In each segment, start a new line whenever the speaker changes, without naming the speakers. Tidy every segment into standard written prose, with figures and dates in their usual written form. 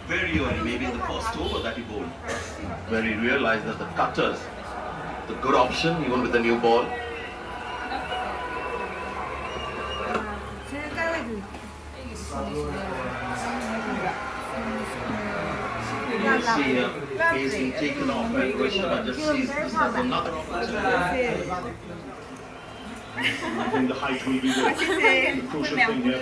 very early, maybe in the first over that he bowled, where he realized that the cutters, the good option even with the new ball. You see he's been taken off and Rohit just sees this as another opportunity.
I think the height will be the crucial thing here.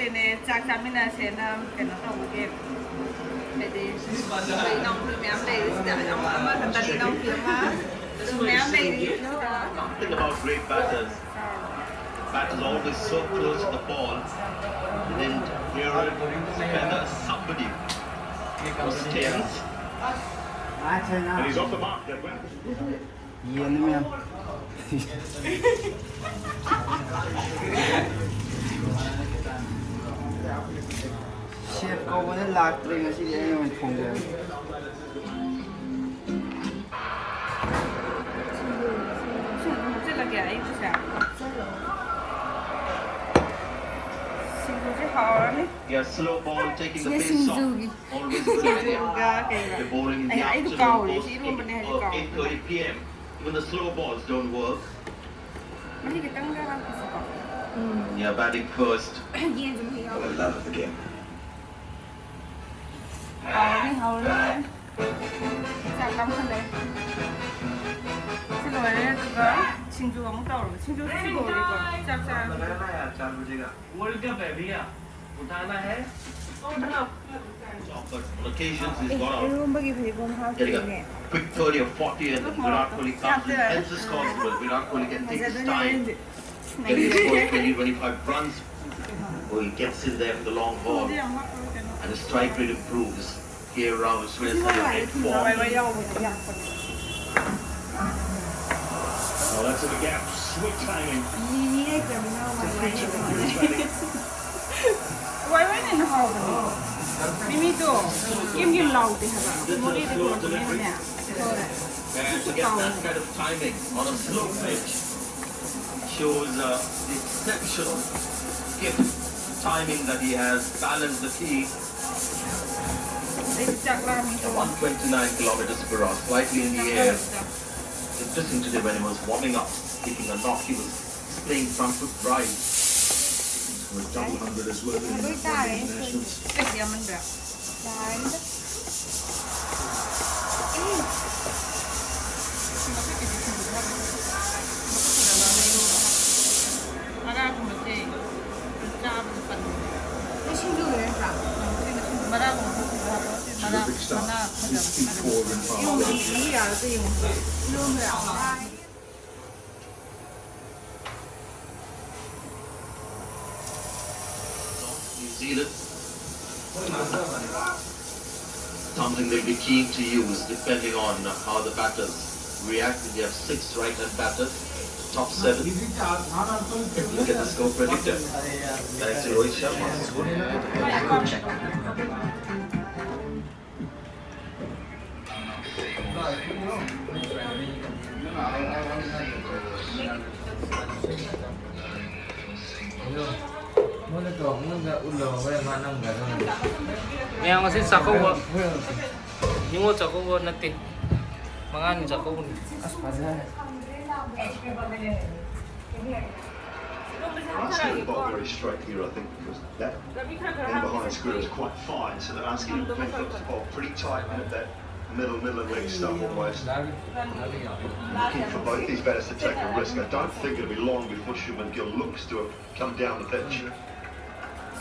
Something about great batters. Batters always so close to the ball. They didn't hear it. And there's somebody who stands.
And he's off the mark, Edwin.
Chef có vấn lạc đây là chị em mình cùng được.
Yeah, slow ball taking the pace off. Always good idea. The bowling in the afternoon post 8:30 p.m. Even the slow balls don't work. Yeah, batting first.
I love the game.
But on occasions he's gone out getting a quick 30 or 40 and Virat Kohli comes in, ends the score, but Virat Kohli can take his time. Then he scores 20-25 runs. Well, he gets in there for the long ball and his strike rate improves. Here around Swiss great form.
Oh, that's at the gap. Sweet timing.
And to get that kind of timing on a slow pitch shows the exceptional gift timing that he has, balanced the key. 129 kilometers per hour, slightly in the air. Interesting today when he was warming up, taking a knock, he was playing front foot right.
For a double 100 as well in the internationals. Terrific stuff. 54 and fast.
New Zealand. Something they'll be keen to use depending on how the batters react. They have 6 right-hand batters, top 7. Look at the score predictor. Thanks to Rohit Sharma.
Yang kasi sako yung mo sako natin mga ni sako
I see the ball very straight here, I think, because that in behind square is quite fine, so they're asking him to pick up the ball pretty tight and at that middle leg stuff almost. Looking for both these batters to take a risk. I don't think it'll be long before Shuman Gill looks to have come down the pitch.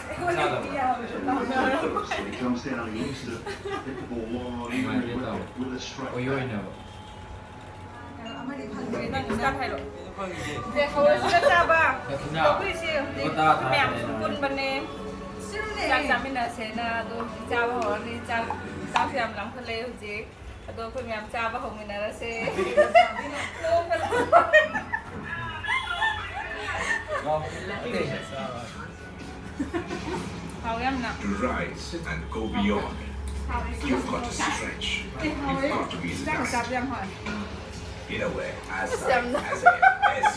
So he comes down, he looks to hit the ball long with a straight.
Rise and go beyond. You've got to stretch. You've got to be elastic. In a way, as a series of values.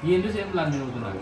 Yun doon sa yung plan nyo doon.